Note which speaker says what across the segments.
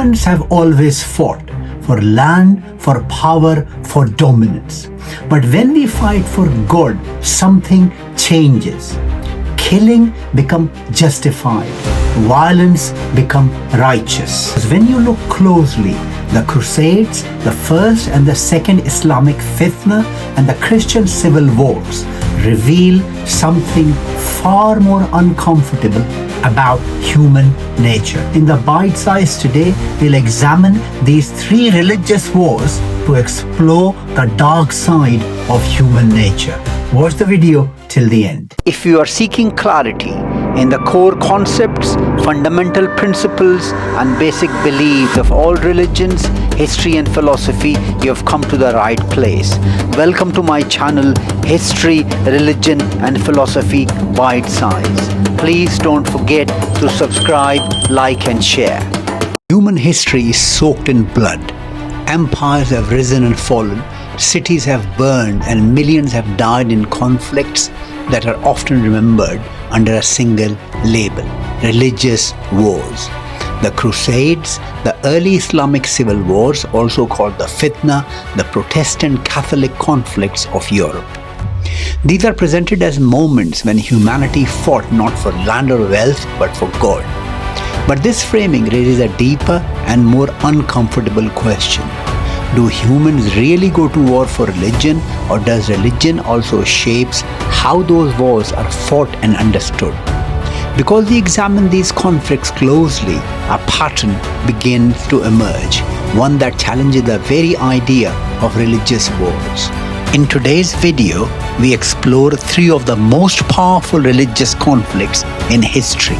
Speaker 1: Humans have always fought for land, for power, for dominance. But when we fight for God, something changes. Killing becomes justified. Violence becomes righteous. When you look closely, the Crusades, the First and the Second Islamic Fitna, and the Christian civil wars reveal something far more uncomfortable about human nature. In the Bite Size today, we'll examine these three religious wars to explore the dark side of human nature. Watch the video till the end. If you are seeking clarity in the core concepts, fundamental principles, and basic beliefs of all religions, history and philosophy, you have come to the right place. Welcome to my channel, History, Religion and Philosophy Bite Size. Please don't forget to subscribe, like and share. Human history is soaked in blood. Empires have risen and fallen. Cities have burned and millions have died in conflicts that are often remembered under a single label: religious wars. The Crusades, the early Islamic civil wars, also called the Fitna, the Protestant Catholic conflicts of Europe. These are presented as moments when humanity fought not for land or wealth but for God. But this framing raises a deeper and more uncomfortable question. Do humans really go to war for religion, or does religion also shapes how those wars are fought and understood? Because we examine these conflicts closely, a pattern begins to emerge, one that challenges the very idea of religious wars. In today's video, we explore three of the most powerful religious conflicts in history: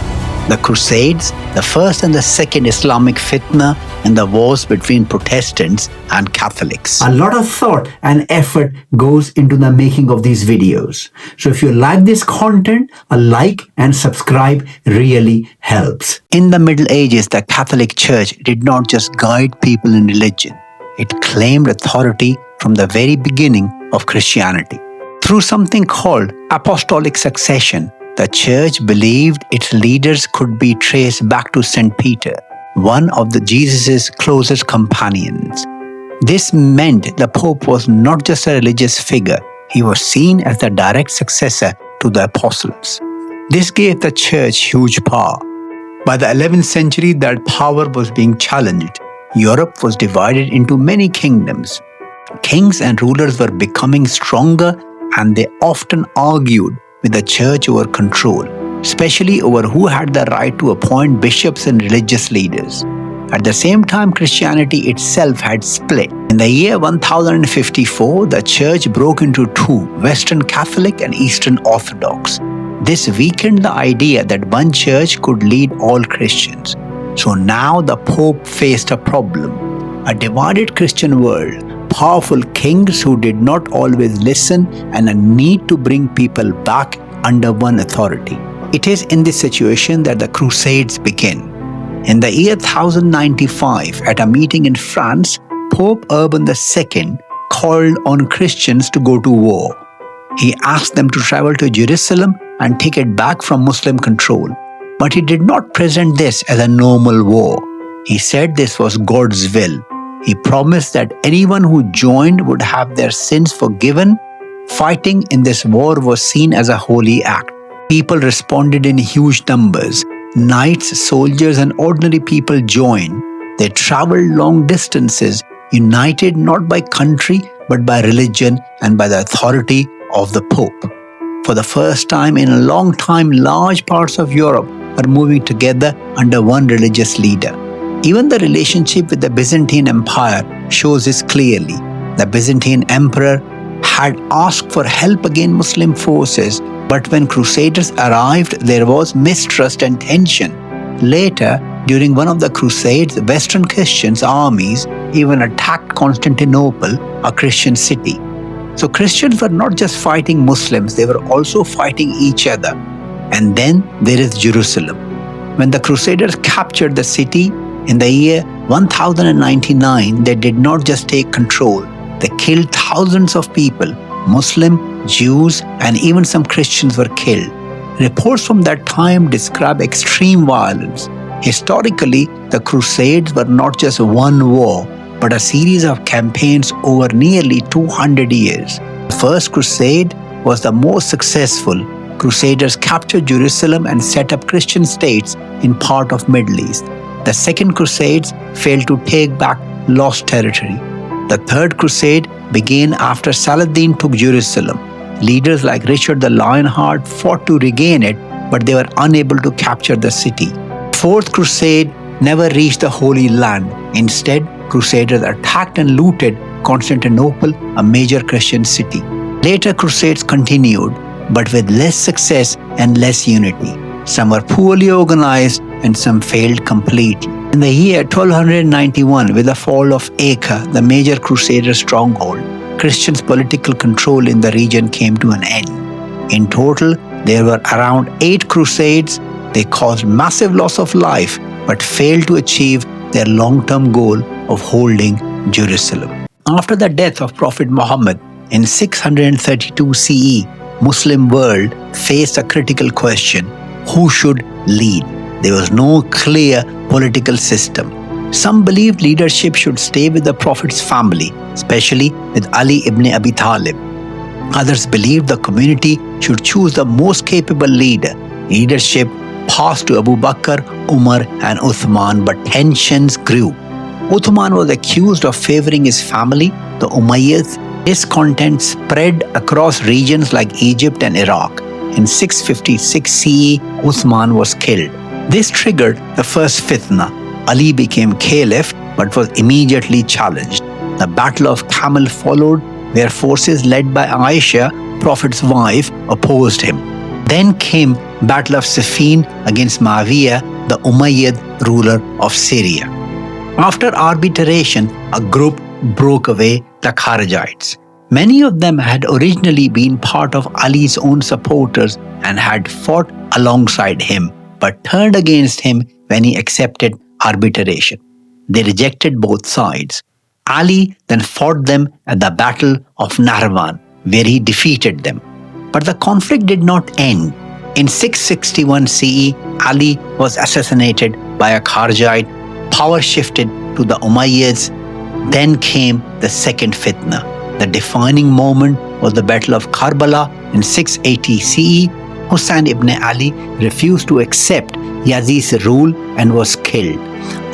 Speaker 1: the Crusades, the First and the Second Islamic Fitna, and the wars between Protestants and Catholics. A lot of thought and effort goes into the making of these videos. So if you like this content, a like and subscribe really helps. In the Middle Ages, the Catholic Church did not just guide people in religion. It claimed authority from the very beginning of Christianity. Through something called apostolic succession, the Church believed its leaders could be traced back to St. Peter, one of Jesus' closest companions. This meant the Pope was not just a religious figure, he was seen as the direct successor to the apostles. This gave the Church huge power. By the 11th century, that power was being challenged. Europe was divided into many kingdoms. Kings and rulers were becoming stronger, and they often argued with the Church over control, especially over who had the right to appoint bishops and religious leaders. At the same time, Christianity itself had split. In the year 1054, the Church broke into two, Western Catholic and Eastern Orthodox. This weakened the idea that one church could lead all Christians. So now the Pope faced a problem: a divided Christian world, powerful kings who did not always listen, and a need to bring people back under one authority. It is in this situation that the Crusades begin. In the year 1095, at a meeting in France, Pope Urban II called on Christians to go to war. He asked them to travel to Jerusalem and take it back from Muslim control. But he did not present this as a normal war. He said this was God's will. He promised that anyone who joined would have their sins forgiven. Fighting in this war was seen as a holy act. People responded in huge numbers. Knights, soldiers, and ordinary people joined. They traveled long distances, united not by country but by religion and by the authority of the Pope. For the first time in a long time, large parts of Europe are moving together under one religious leader. Even the relationship with the Byzantine Empire shows this clearly. The Byzantine emperor had asked for help against Muslim forces, but when Crusaders arrived, there was mistrust and tension. Later, during one of the Crusades, Western Christians' armies even attacked Constantinople, a Christian city. So Christians were not just fighting Muslims, they were also fighting each other. And then there is Jerusalem. When the Crusaders captured the city, in the year 1099, they did not just take control. They killed thousands of people. Muslim, Jews, and even some Christians were killed. Reports from that time describe extreme violence. Historically, the Crusades were not just one war, but a series of campaigns over nearly 200 years. The First Crusade was the most successful. Crusaders captured Jerusalem and set up Christian states in part of Middle East. The Second Crusades failed to take back lost territory. The Third Crusade began after Saladin took Jerusalem. Leaders like Richard the Lionheart fought to regain it, but they were unable to capture the city. Fourth Crusade never reached the Holy Land. Instead, Crusaders attacked and looted Constantinople, a major Christian city. Later Crusades continued, but with less success and less unity. Some were poorly organized and some failed completely. In the year 1291, with the fall of Acre, the major Crusader stronghold, Christians' political control in the region came to an end. In total, there were around 8 crusades. They caused massive loss of life, but failed to achieve their long-term goal of holding Jerusalem. After the death of Prophet Muhammad in 632 CE, Muslim world faced a critical question: who should lead? There was no clear political system. Some believed leadership should stay with the Prophet's family, especially with Ali ibn Abi Talib. Others believed the community should choose the most capable leader. Leadership passed to Abu Bakr, Umar and Uthman, but tensions grew. Uthman was accused of favoring his family, the Umayyads. Discontent spread across regions like Egypt and Iraq. In 656 CE, Uthman was killed. This triggered the First Fitna. Ali became caliph but was immediately challenged. The Battle of Camel followed, where forces led by Aisha, Prophet's wife, opposed him. Then came Battle of Siffin against Muawiyah, the Umayyad ruler of Syria. After arbitration, a group broke away, the Kharijites. Many of them had originally been part of Ali's own supporters and had fought alongside him, but turned against him when he accepted arbitration. They rejected both sides. Ali then fought them at the Battle of Nahrawan, where he defeated them. But the conflict did not end. In 661 CE, Ali was assassinated by a Kharijite. Power shifted to the Umayyads. Then came the Second Fitna. The defining moment was the Battle of Karbala in 680 CE. Hussein ibn Ali refused to accept Yazid's rule and was killed.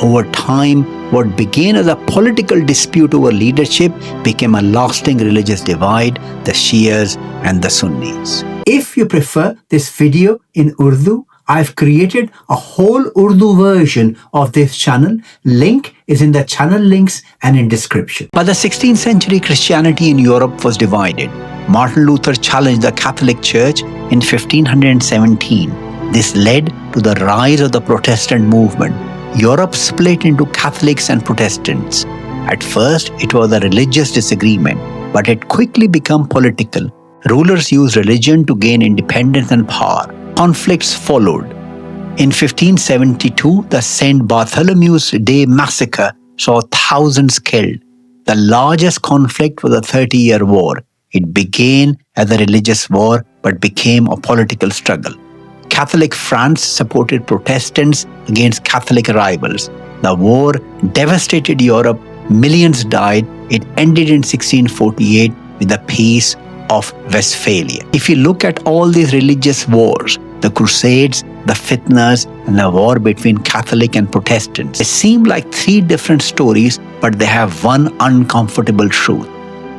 Speaker 1: Over time, what began as a political dispute over leadership became a lasting religious divide, the Shias and the Sunnis. If you prefer this video in Urdu, I've created a whole Urdu version of this channel. Link is in the channel links and in description. By the 16th century, Christianity in Europe was divided. Martin Luther challenged the Catholic Church in 1517. This led to the rise of the Protestant movement. Europe split into Catholics and Protestants. At first, it was a religious disagreement, but it quickly became political. Rulers used religion to gain independence and power. Conflicts followed. In 1572, the St. Bartholomew's Day massacre saw thousands killed. The largest conflict was the 30-year War. It began as a religious war but became a political struggle. Catholic France supported Protestants against Catholic rivals. The war devastated Europe. Millions died. It ended in 1648 with the Peace of Westphalia. If you look at all these religious wars, the Crusades, the Fitnas, and the war between Catholic and Protestants, they seem like 3 different stories, but they have one uncomfortable truth.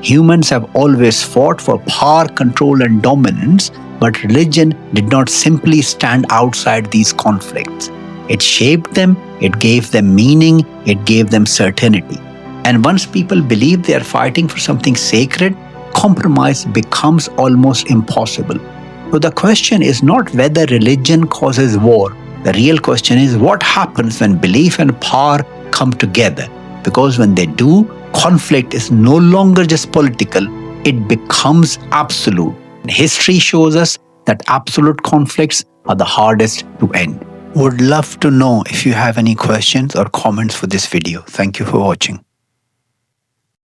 Speaker 1: Humans have always fought for power, control, and dominance, but religion did not simply stand outside these conflicts. It shaped them, it gave them meaning, it gave them certainty. And once people believe they are fighting for something sacred, compromise becomes almost impossible. So the question is not whether religion causes war. The real question is what happens when belief and power come together. Because when they do, conflict is no longer just political, it becomes absolute. History shows us that absolute conflicts are the hardest to end. Would love to know if you have any questions or comments for this video. Thank you for watching.